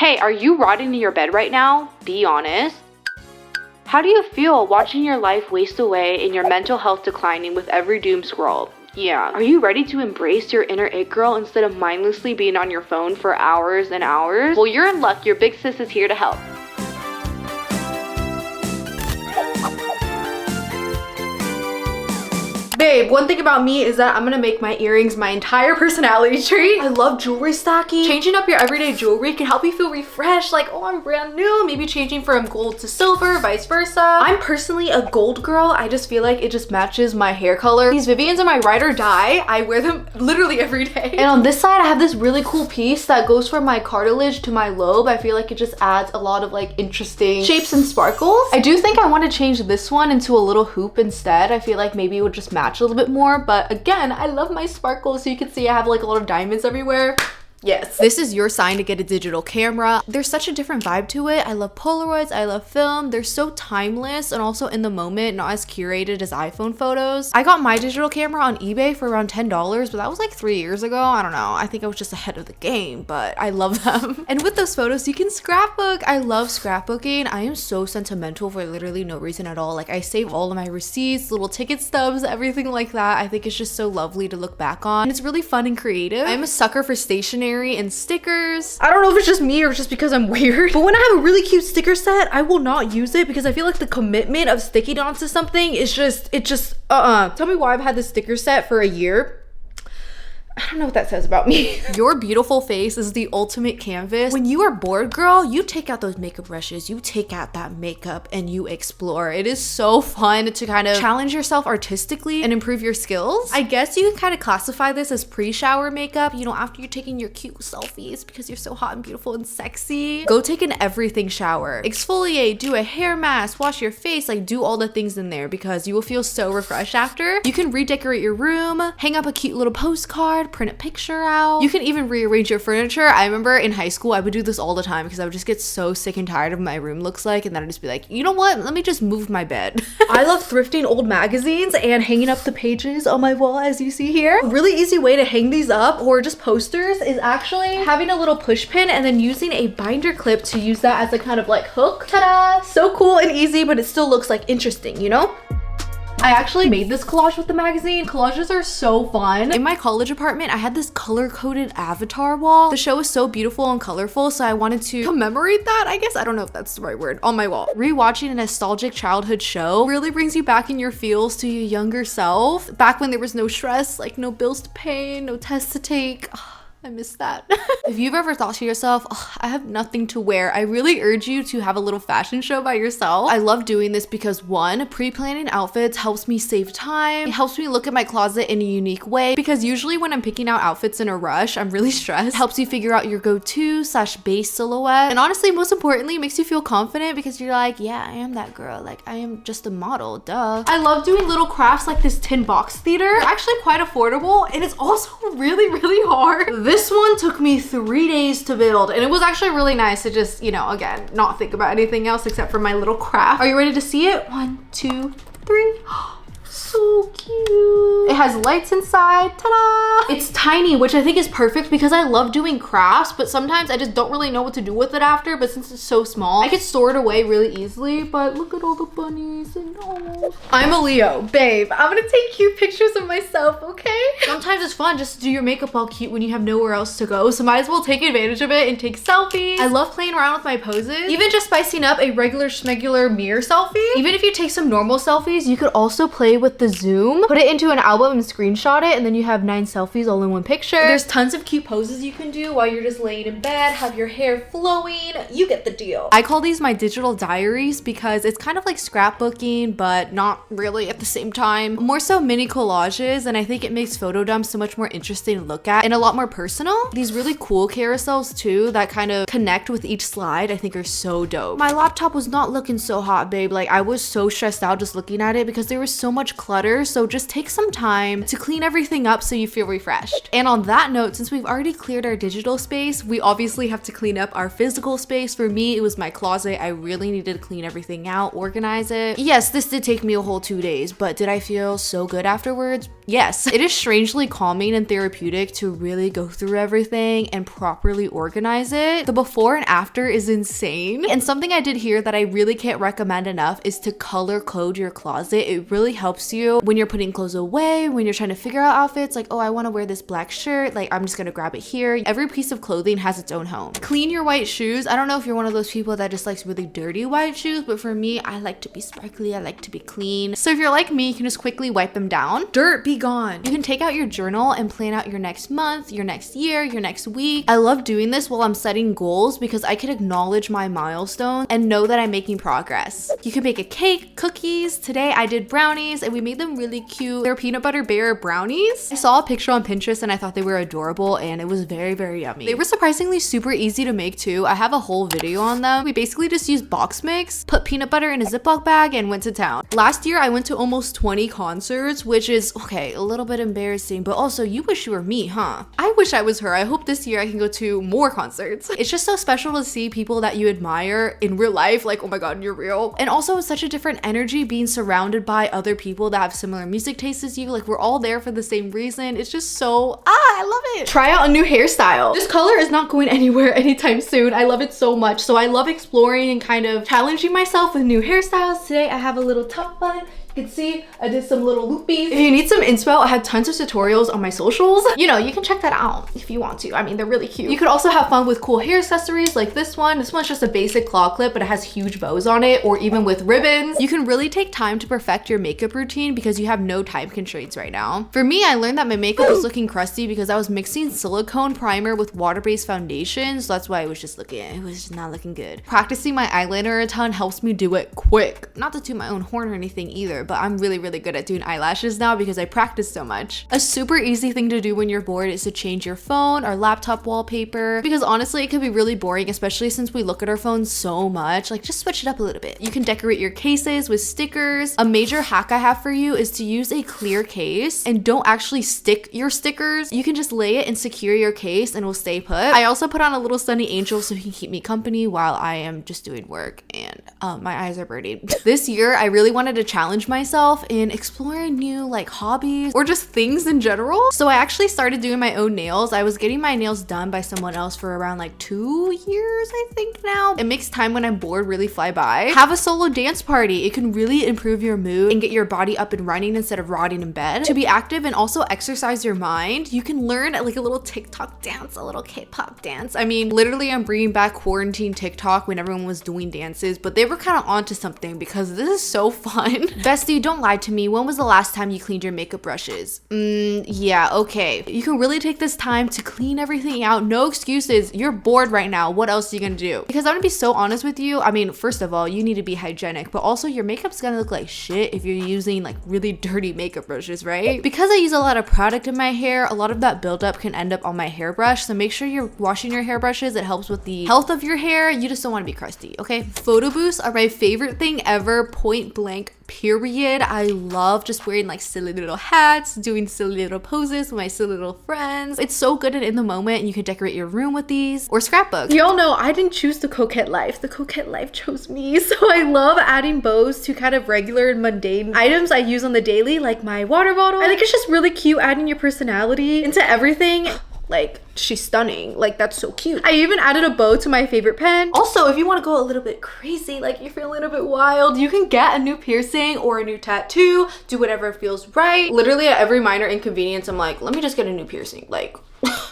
Hey, are you rotting in your bed right now? Be honest. How do you feel watching your life waste away and your mental health declining with every doom scroll? Yeah. Are you ready to embrace your inner it girl instead of mindlessly being on your phone for hours and hours? Well, you're in luck. Your big sis is here to help. Babe, one thing about me is that I'm gonna make my earrings my entire personality trait. I love jewelry stacking. Changing up your everyday jewelry can help you feel refreshed, like, oh, I'm brand new. Maybe changing from gold to silver, vice versa. I'm personally a gold girl. I just feel like it just matches my hair color. These Vivians are my ride or die. I wear them literally every day. And on this side, I have this really cool piece that goes from my cartilage to my lobe. I feel like it just adds a lot of like interesting shapes and sparkles. I do think I want to change this one into a little hoop instead. I feel like maybe it would just match a little bit more, but again, I love my sparkles, so you can see I have like a lot of diamonds everywhere. Yes. This is your sign to get a digital camera. There's such a different vibe to it. I love Polaroids, I love film. They're so timeless and also in the moment, not as curated as iPhone photos. I got my digital camera on eBay for around $10, but that was like 3 years ago. I don't know. I think I was just ahead of the game, but I love them. And with those photos, you can scrapbook. I love scrapbooking. I am so sentimental for literally no reason at all. Like I save all of my receipts, little ticket stubs, everything like that. I think it's just so lovely to look back on. And it's really fun and creative. I'm a sucker for stationery and stickers. I don't know if it's just me or just because I'm weird, but when I have a really cute sticker set, I will not use it because I feel like the commitment of sticking onto something is just, Tell me why I've had this sticker set for a year. I don't know what that says about me. Your beautiful face is the ultimate canvas. When you are bored, girl, you take out those makeup brushes, you take out that makeup and you explore. It is so fun to kind of challenge yourself artistically and improve your skills. I guess you can kind of classify this as pre-shower makeup, you know, after you're taking your cute selfies because you're so hot and beautiful and sexy. Go take an everything shower. Exfoliate, do a hair mask, wash your face, like do all the things in there because you will feel so refreshed after. You can redecorate your room, hang up a cute little postcard, print a picture out. You can even rearrange your furniture. I remember in high school, I would do this all the time because I would just get so sick and tired of what my room looks like, and then I'd just be like, you know what? Let me just move my bed. I love thrifting old magazines and hanging up the pages on my wall, as you see here. A really easy way to hang these up or just posters is actually having a little push pin and then using a binder clip to use that as a kind of like hook. Ta-da! So cool and easy, but it still looks like interesting, you know? I actually made this collage with the magazine. Collages are so fun. In my college apartment, I had this color-coded avatar wall. The show is so beautiful and colorful, so I wanted to commemorate that, I guess. I don't know if that's the right word, on my wall. Rewatching a nostalgic childhood show really brings you back in your feels to your younger self. Back when there was no stress, like no bills to pay, no tests to take. I miss that. If you've ever thought to yourself, oh, I have nothing to wear, I really urge you to have a little fashion show by yourself. I love doing this because one, pre-planning outfits helps me save time. It helps me look at my closet in a unique way because usually when I'm picking out outfits in a rush, I'm really stressed. It helps you figure out your go-to/base silhouette. And honestly, most importantly, it makes you feel confident because you're like, yeah, I am that girl. Like, I am just a model, duh. I love doing little crafts like this tin box theater. They're actually quite affordable and it's also really, really hard. This one took me 3 days to build and it was actually really nice to just, you know, again, not think about anything else except for my little craft. Are you ready to see it? 1, 2, 3. So cute. It has lights inside. Ta-da! It's tiny, which I think is perfect because I love doing crafts, but sometimes I just don't really know what to do with it after. But since it's so small, I could store it away really easily. But look at all the bunnies and all. I'm a Leo, babe. I'm gonna take cute pictures of myself, okay? Sometimes it's fun just to do your makeup all cute when you have nowhere else to go. So might as well take advantage of it and take selfies. I love playing around with my poses. Even just spicing up a regular schmegular mirror selfie. Even if you take some normal selfies, you could also play with the zoom, put it into an album and screenshot it, and then you have 9 selfies all in one picture. There's tons of cute poses you can do while you're just laying in bed, have your hair flowing. You get the deal. I call these my digital diaries because it's kind of like scrapbooking, but not really at the same time. More so mini collages, and I think it makes photo dumps so much more interesting to look at and a lot more personal. These really cool carousels too that kind of connect with each slide I think are so dope. My laptop was not looking so hot, babe. Like I was so stressed out just looking at it because there was so much clutter, so just take some time to clean everything up so you feel refreshed. And on that note, since we've already cleared our digital space, we obviously have to clean up our physical space. For me, it was my closet. I really needed to clean everything out, organize it. Yes, this did take me a whole 2 days, but did I feel so good afterwards? Yes, it is strangely calming and therapeutic to really go through everything and properly organize it. The before and after is insane. And something I did here that I really can't recommend enough is to color code your closet. It really helps you when you're putting clothes away, when you're trying to figure out outfits, like, oh, I want to wear this black shirt, like I'm just gonna grab it here. Every piece of clothing has its own home. Clean your white shoes. I don't know if you're one of those people that just likes really dirty white shoes, but for me, I like to be sparkly, I like to be clean. So if you're like me, you can just quickly wipe them down. Dirt, be gone. You can take out your journal and plan out your next month, your next year, your next week. I love doing this while I'm setting goals because I can acknowledge my milestones and know that I'm making progress. You can bake a cake, cookies. Today I did brownies and we made them really cute. They're peanut butter bear brownies. I saw a picture on Pinterest and I thought they were adorable and it was very, very yummy. They were surprisingly super easy to make too. I have a whole video on them. We basically just used box mix, put peanut butter in a Ziploc bag and went to town. Last year I went to almost 20 concerts, which is, okay, a little bit embarrassing, but also you wish you were me, huh? I wish I was her. I hope this year I can go to more concerts. It's just so special to see people that you admire in real life, like, oh my god, you're real. And also it's such a different energy being surrounded by other people that have similar music tastes as you. Like, we're all there for the same reason. It's just so, I love it. Try out a new hairstyle. This color is not going anywhere anytime soon. I love it so much. So I love exploring and kind of challenging myself with new hairstyles. Today I have a little top bun. You can see I did some little loopies. If you need some inspo, I have tons of tutorials on my socials. You know, you can check that out if you want to. I mean, they're really cute. You could also have fun with cool hair accessories like this one. This one's just a basic claw clip, but it has huge bows on it, or even with ribbons. You can really take time to perfect your makeup routine because you have no time constraints right now. For me, I learned that my makeup was looking crusty because I was mixing silicone primer with water-based foundation, so that's why it was just not looking good. Practicing my eyeliner a ton helps me do it quick. Not to toot my own horn or anything either, but I'm really, really good at doing eyelashes now because I practice so much. A super easy thing to do when you're bored is to change your phone or laptop wallpaper, because honestly, it can be really boring, especially since we look at our phones so much. Like, just switch it up a little bit. You can decorate your cases with stickers. A major hack I have for you is to use a clear case and don't actually stick your stickers. You can just lay it and secure your case and it will stay put. I also put on a little sunny angel so he can keep me company while I am just doing work, and my eyes are burning. This year, I really wanted to challenge myself in exploring new like hobbies or just things in general. So I actually started doing my own nails. I was getting my nails done by someone else for around like 2 years, I think now. It makes time when I'm bored really fly by. Have a solo dance party. It can really improve your mood and get your body up and running instead of rotting in bed. To be active and also exercise your mind, you can learn like a little TikTok dance, a little K-pop dance. I mean, literally I'm bringing back quarantine TikTok when everyone was doing dances, but they were kind of onto something because this is so fun. Bestie, don't lie to me. When was the last time you cleaned your makeup brushes? Yeah, okay. You can really take this time to clean everything out. No excuses. You're bored right now. What else are you gonna do? Because I'm gonna be so honest with you. I mean, first of all, you need to be hygienic, but also your makeup's gonna look like shit if you're using like really dirty makeup brushes, right? Because I use a lot of product in my hair, a lot of that buildup can end up on my hairbrush. So make sure you're washing your hairbrushes. It helps with the health of your hair. You just don't want to be crusty, okay? Photo booths are my favorite thing ever, point blank, period. I love just wearing like silly little hats, doing silly little poses with my silly little friends. It's so good and in the moment, and you can decorate your room with these or scrapbook. Y'all know I didn't choose the coquette life. The coquette life chose me. So I love adding bows to kind of regular and mundane items I use on the daily, like my water bottle. I think it's just really cute adding your personality into everything. Like, she's stunning. Like, that's so cute. I even added a bow to my favorite pen. Also, if you want to go a little bit crazy, like you're feeling a bit wild, you can get a new piercing or a new tattoo. Do whatever feels right. Literally at every minor inconvenience, I'm like, let me just get a new piercing. Like,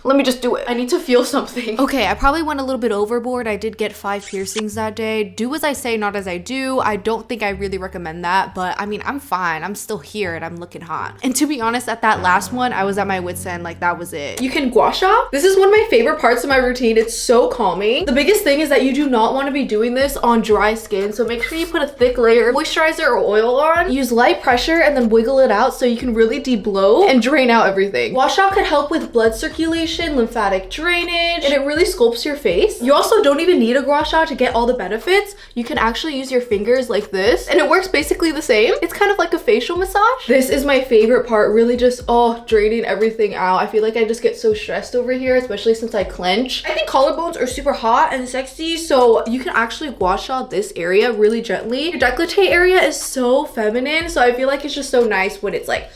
let me just do it. I need to feel something. Okay, I probably went a little bit overboard. I did get 5 piercings that day. Do as I say, not as I do. I don't think I really recommend that, but I mean, I'm fine. I'm still here and I'm looking hot. And to be honest, at that last one, I was at my wit's end. Like, that was it. You can gua sha. This is one of my favorite parts of my routine. It's so calming. The biggest thing is that you do not want to be doing this on dry skin, so make sure you put a thick layer of moisturizer or oil on. Use light pressure and then wiggle it out so you can really deblow and drain out everything. Gua sha could help with blood circulation, lymphatic drainage, and it really sculpts your face. You also don't even need a gua sha to get all the benefits. You can actually use your fingers like this, and it works basically the same. It's kind of like a facial massage. This is my favorite part, really just, draining everything out. I feel like I just get so stressed over here, especially since I clench. I think collarbones are super hot and sexy, so you can actually gua sha this area really gently. Your décolleté area is so feminine, so I feel like it's just so nice when it's like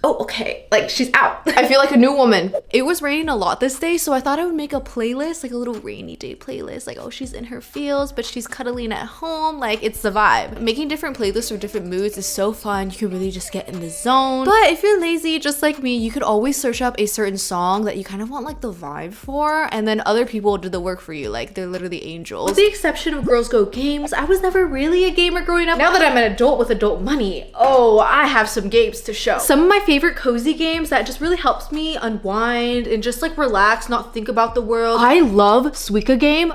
Oh, okay, like she's out. I feel like a new woman. It was raining a lot this day, so I thought I would make a playlist, like a little rainy day playlist. Like, oh, she's in her feels, but she's cuddling at home. Like, it's the vibe. Making different playlists for different moods is so fun. You can really just get in the zone. But if you're lazy, just like me, you could always search up a certain song that you kind of want like the vibe for, and then other people do the work for you. Like, they're literally angels. With the exception of Girls Go Games, I was never really a gamer growing up. Now that I'm an adult with adult money, oh, I have some games to show. Some of my favorite cozy games that just really helps me unwind and just like relax, not think about the world. I love Suika game.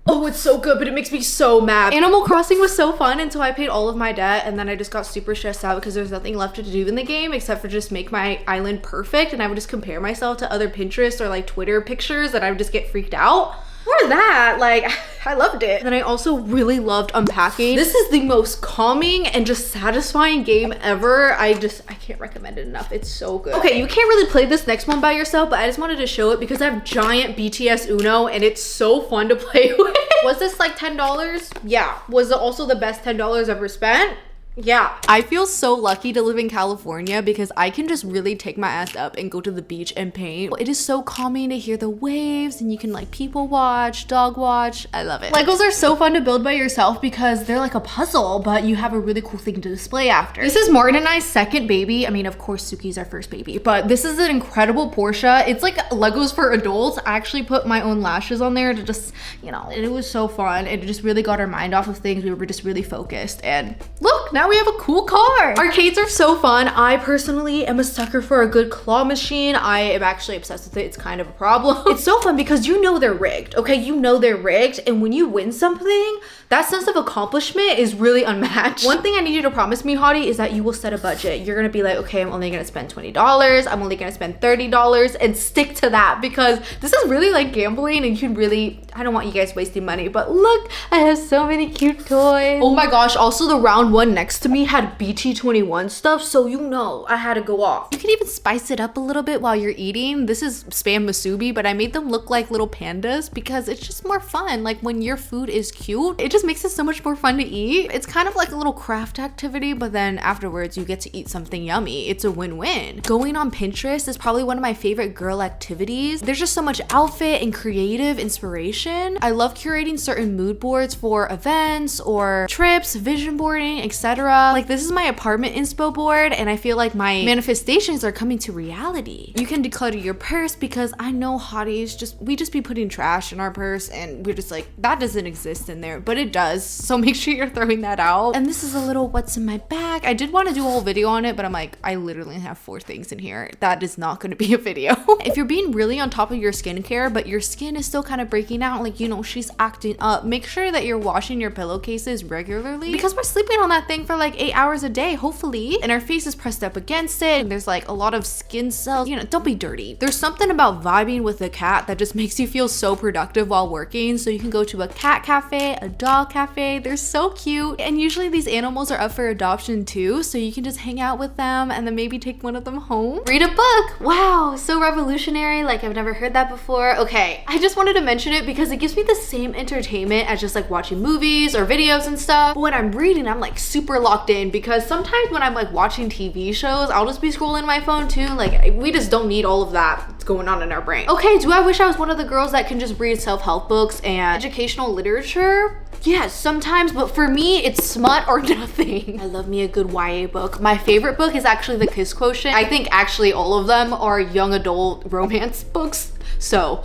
Oh, it's so good, but it makes me so mad. Animal Crossing was so fun until I paid all of my debt, and then I just got super stressed out because there's nothing left to do in the game except for just make my island perfect, and I would just compare myself to other Pinterest or like Twitter pictures and I would just get freaked out. Or that, like, I loved it. And I also really loved unpacking. This is the most calming and just satisfying game ever. I can't recommend it enough. It's so good. Okay, you can't really play this next one by yourself, but I just wanted to show it because I have giant BTS Uno and it's so fun to play with. Was this like $10? Yeah. Was it also the best $10 ever spent? Yeah. I feel so lucky to live in California because I can just really take my ass up and go to the beach and paint. It is so calming to hear the waves, and you can like people watch, dog watch. I love it. Legos are so fun to build by yourself because they're like a puzzle, but you have a really cool thing to display after. This is Martin and I's second baby. I mean, of course, Suki's our first baby, but this is an incredible Porsche. It's like Legos for adults. I actually put my own lashes on there to just, you know, it was so fun. It just really got our mind off of things. We were just really focused, and look, now we have a cool car. Arcades are so fun. I personally am a sucker for a good claw machine. I am actually obsessed with it. It's kind of a problem. It's so fun because you know they're rigged, okay? You know they're rigged, and when you win something, that sense of accomplishment is really unmatched. One thing I need you to promise me, Hottie, is that you will set a budget. You're gonna be like, okay, I'm only gonna spend $20. I'm only gonna spend $30, and stick to that because this is really like gambling, and you can really, I don't want you guys wasting money, but look, I have so many cute toys. Oh my gosh, also the round one next to me had BT21 stuff, so you know I had to go off. You can even spice it up a little bit while you're eating. This is Spam Musubi, but I made them look like little pandas because it's just more fun. Like when your food is cute, it just makes it so much more fun to eat. It's kind of like a little craft activity, but then afterwards you get to eat something yummy. It's a win-win. Going on Pinterest is probably one of my favorite girl activities. There's just so much outfit and creative inspiration. I love curating certain mood boards for events or trips, vision boarding, etc. Like this is my apartment inspo board, and I feel like my manifestations are coming to reality. You can declutter your purse because I know hotties we just be putting trash in our purse, and we're just like, that doesn't exist in there, but it does. So make sure you're throwing that out. And this is a little what's in my bag. I did want to do a whole video on it, but I'm like, I literally have 4 things in here. That is not going to be a video. If you're being really on top of your skincare, but your skin is still kind of breaking out, like, you know, she's acting up, make sure that you're washing your pillowcases regularly because we're sleeping on that thing for like 8 hours a day, hopefully, and our face is pressed up against it, and there's like a lot of skin cells. You know, don't be dirty. There's something about vibing with a cat that just makes you feel so productive while working. So you can go to a cat cafe, a dog cafe. They're so cute, and usually these animals are up for adoption too, so you can just hang out with them and then maybe take one of them home. Read a book. Wow, so revolutionary. Like, I've never heard that before. Okay, I just wanted to mention it because it gives me the same entertainment as just like watching movies or videos and stuff. But when I'm reading, I'm like super locked in because sometimes when I'm like watching TV shows, I'll just be scrolling my phone too. Like, we just don't need all of that going on in our brain. Okay, do I wish I was one of the girls that can just read self-help books and educational literature? Yes, sometimes, but for me, it's smut or nothing. I love me a good YA book. My favorite book is actually The Kiss Quotient. I think actually all of them are young adult romance books, so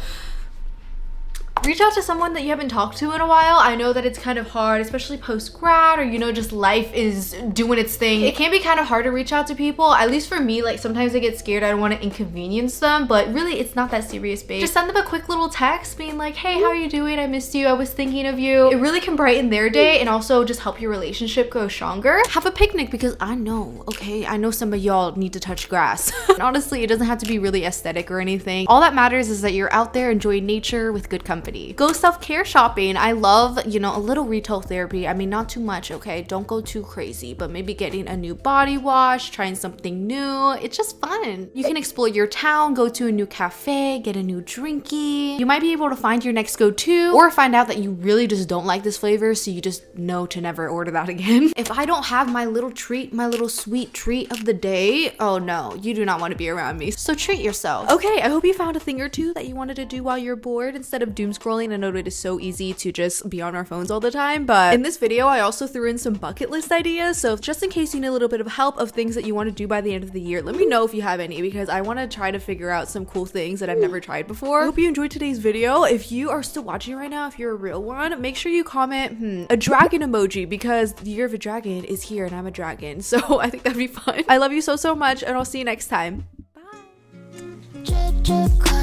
reach out to someone that you haven't talked to in a while. I know that it's kind of hard, especially post-grad, or, you know, just life is doing its thing. It can be kind of hard to reach out to people, at least for me. Like, sometimes I get scared. I don't want to inconvenience them, but really it's not that serious, babe. Just send them a quick little text being like, hey, how are you doing? I missed you. I was thinking of you. It really can brighten their day and also just help your relationship grow stronger. Have a picnic because I know, okay, I know some of y'all need to touch grass. And honestly, it doesn't have to be really aesthetic or anything. All that matters is that you're out there enjoying nature with good company. activity. Go self-care shopping. I love, you know, a little retail therapy. I mean, not too much, okay? Don't go too crazy, but maybe getting a new body wash, trying something new. It's just fun. You can explore your town, go to a new cafe, get a new drinky. You might be able to find your next go-to or find out that you really just don't like this flavor, so you just know to never order that again. If I don't have my little treat, my little sweet treat of the day, oh no, you do not want to be around me. So treat yourself. Okay, I hope you found a thing or two that you wanted to do while you're bored instead of doom scrolling. I know it is so easy to just be on our phones all the time, but in this video, I also threw in some bucket list ideas. So just in case you need a little bit of help of things that you want to do by the end of the year, let me know if you have any, because I want to try to figure out some cool things that I've never tried before. I hope you enjoyed today's video. If you are still watching right now, if you're a real one, make sure you comment a dragon emoji, because the year of a dragon is here and I'm a dragon. So I think that'd be fun. I love you so much, and I'll see you next time. Bye.